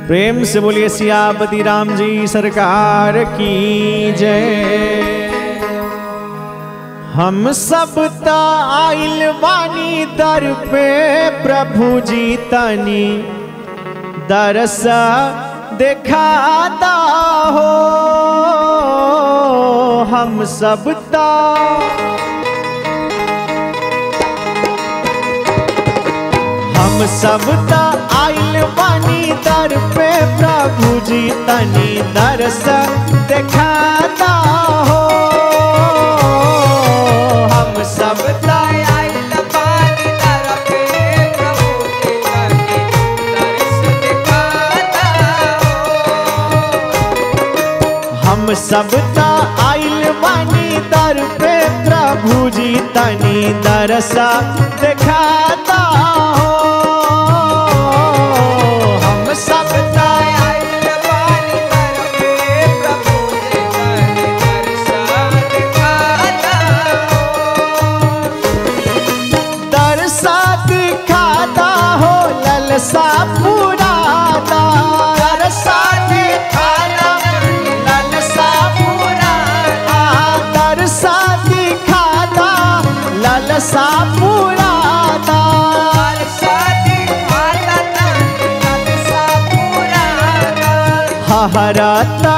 प्रेम से बोलिए सियापति राम जी सरकार की जय। हम सब ता आइल बानी दर पे प्रभु जी तनी दरस दिखाता हो। हम सब ता आइल बानी दर पे प्रभु जी तनी दरस दिखाता हो। हम सब आइल बानी दर पे प्रभु जी तनी दरस दिखाता हो। हम सब आइल बानी दर पे प्रभु जी तनी दरस दिखाता हो। ललसा पुराना दरसा दिखाना, ललसा पुराना दरसा दिखाना, ललसा पुराना दरसा दिखाना, ललसा पुराना। हहरता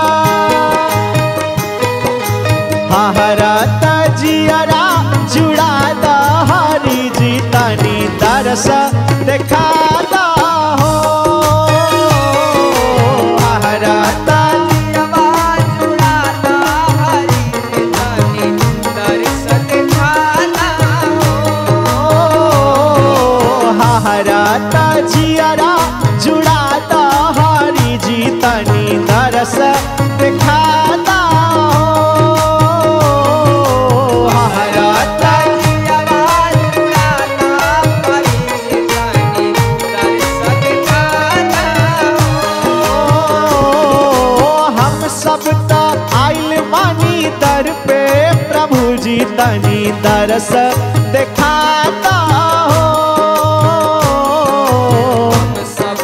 हहरता जियरा जुड़ादा हरि जी तनी दरस दिखाता हो। हहरता जियरा जुड़ादा हरि जी तनी दरस दिखाता हो। हहरता जियरा जुड़ादा हरि जी तनी दरस दिखाता हो। तनी दरस दिखाता हो। हम सब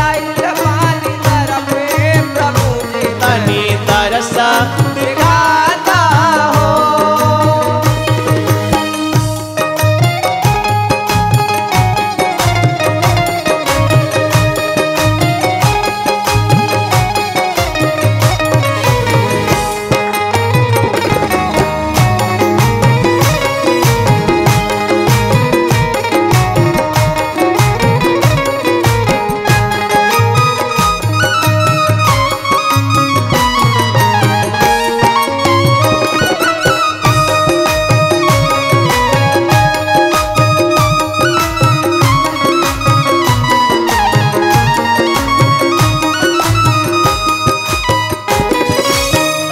आइल बानी दर पे प्रभु जी तनी दरस दिखाता हो।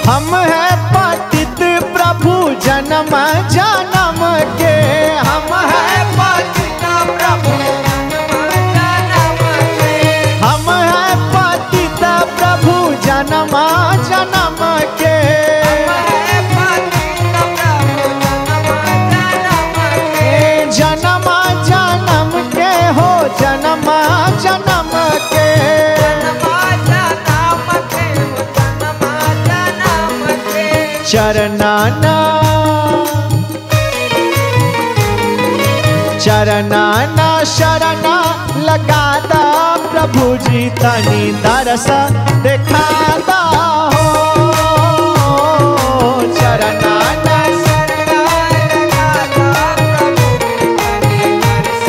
हम है पतित प्रभु जन्म जन्म के, हम है पतित प्रभु जन्म के, हम है पतित प्रभु जन्म जन्म के, जन्म जन्म के हो जन्म जन्म के। चरनाना चरनाना शरणा लगाता प्रभु जी तनी दरस दिखाता हो। चरनाना शरणा लगाता प्रभु जी तनी दरस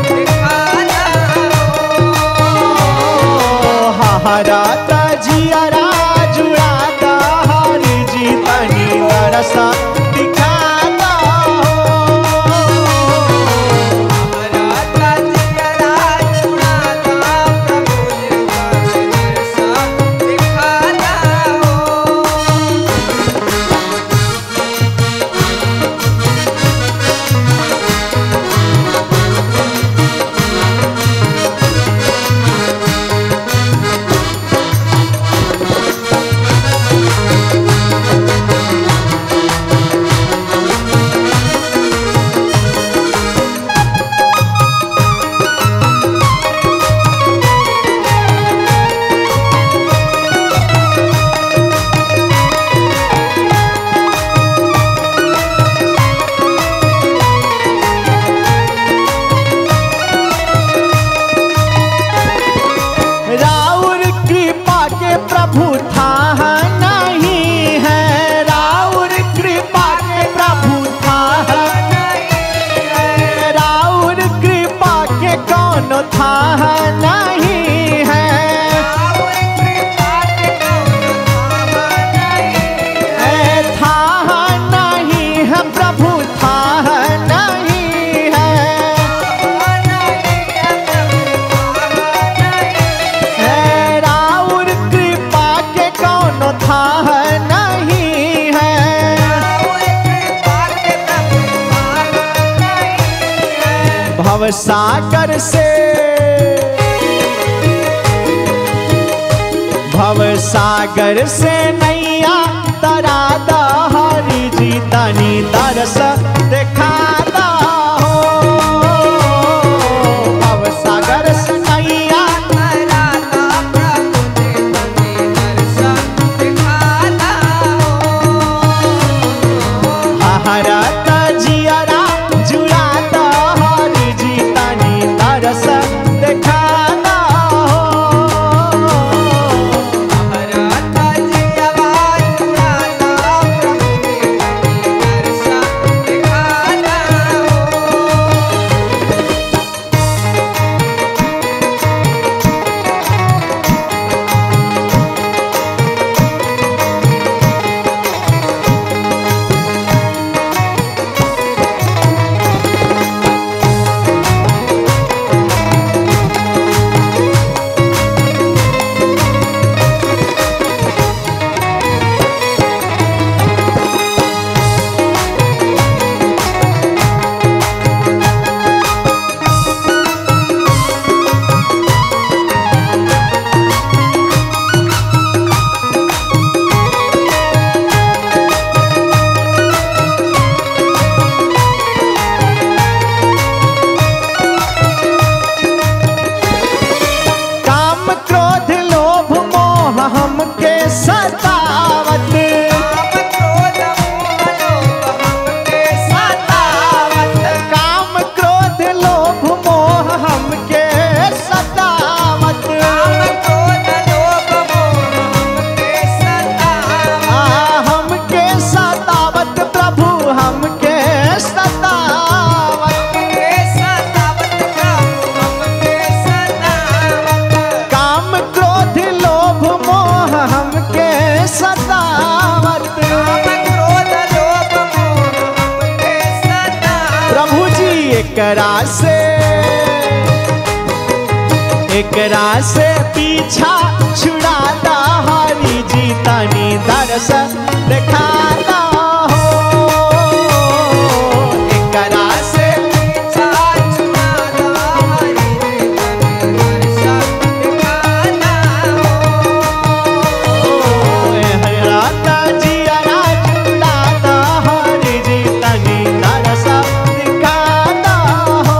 दिखाता हो। हहरता जियरा जुड़ाता हरि जी तनी दरस दिखाता हो। हहरता जियरा जुड़ाता प्रभु जी तनी दरस दिखाता हो। कौन था नहीं है। था नहीं है प्रभु, था नहीं है। राउर कृपा के कौन था नहीं है। भवसागर से नैया तरा दा हरि जी तनी तरस दिखाता हो। भवसागर से नैया तरा दा प्रभु जी तनी तरस दिखाता हो। हरत जियरा जुड़ाता हरि जी तनी तरस दिखाता हो। हमके सतावत, काम क्रोध लोभ मोह हमके सतावत, हमके सतावत प्रभु हमके सतावत, काम क्रोध लोभ मोह हमके सतावत। प्रभु जी एकरा से पीछा छुड़ाता हरि जी तनी दरस दिखाता हो। एकरा से पीछा छुड़ाता हरि जी तनी दरस दिखाता हो। हरत जियरा जुड़ाता हरि जी तनी दरस दिखाता हो।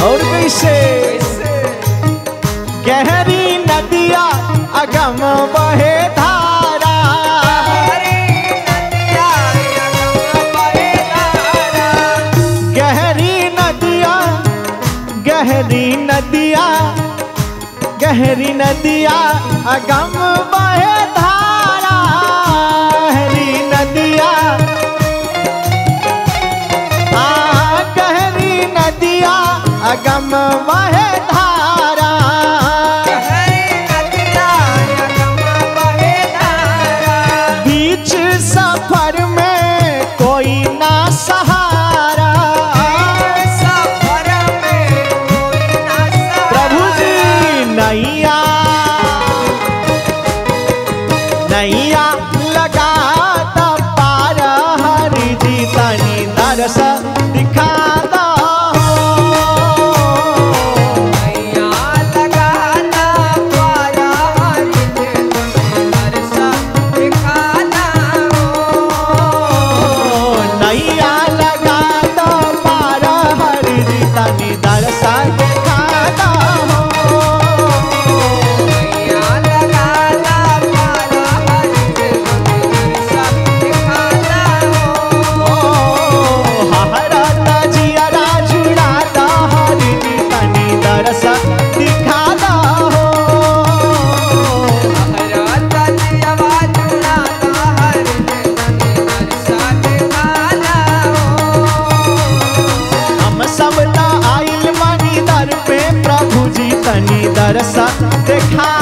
और कैसे गहरी नदिया अगम बहे धारा, गहरी नदिया अगम बहे धारा, गहरी नदिया गहरी नदिया अगम बहे धारा, बीच सफर में कोई ना सहारा, प्रभु जी नैया लगाता पार हरि जी तनी दरस दिखाता हो। देखा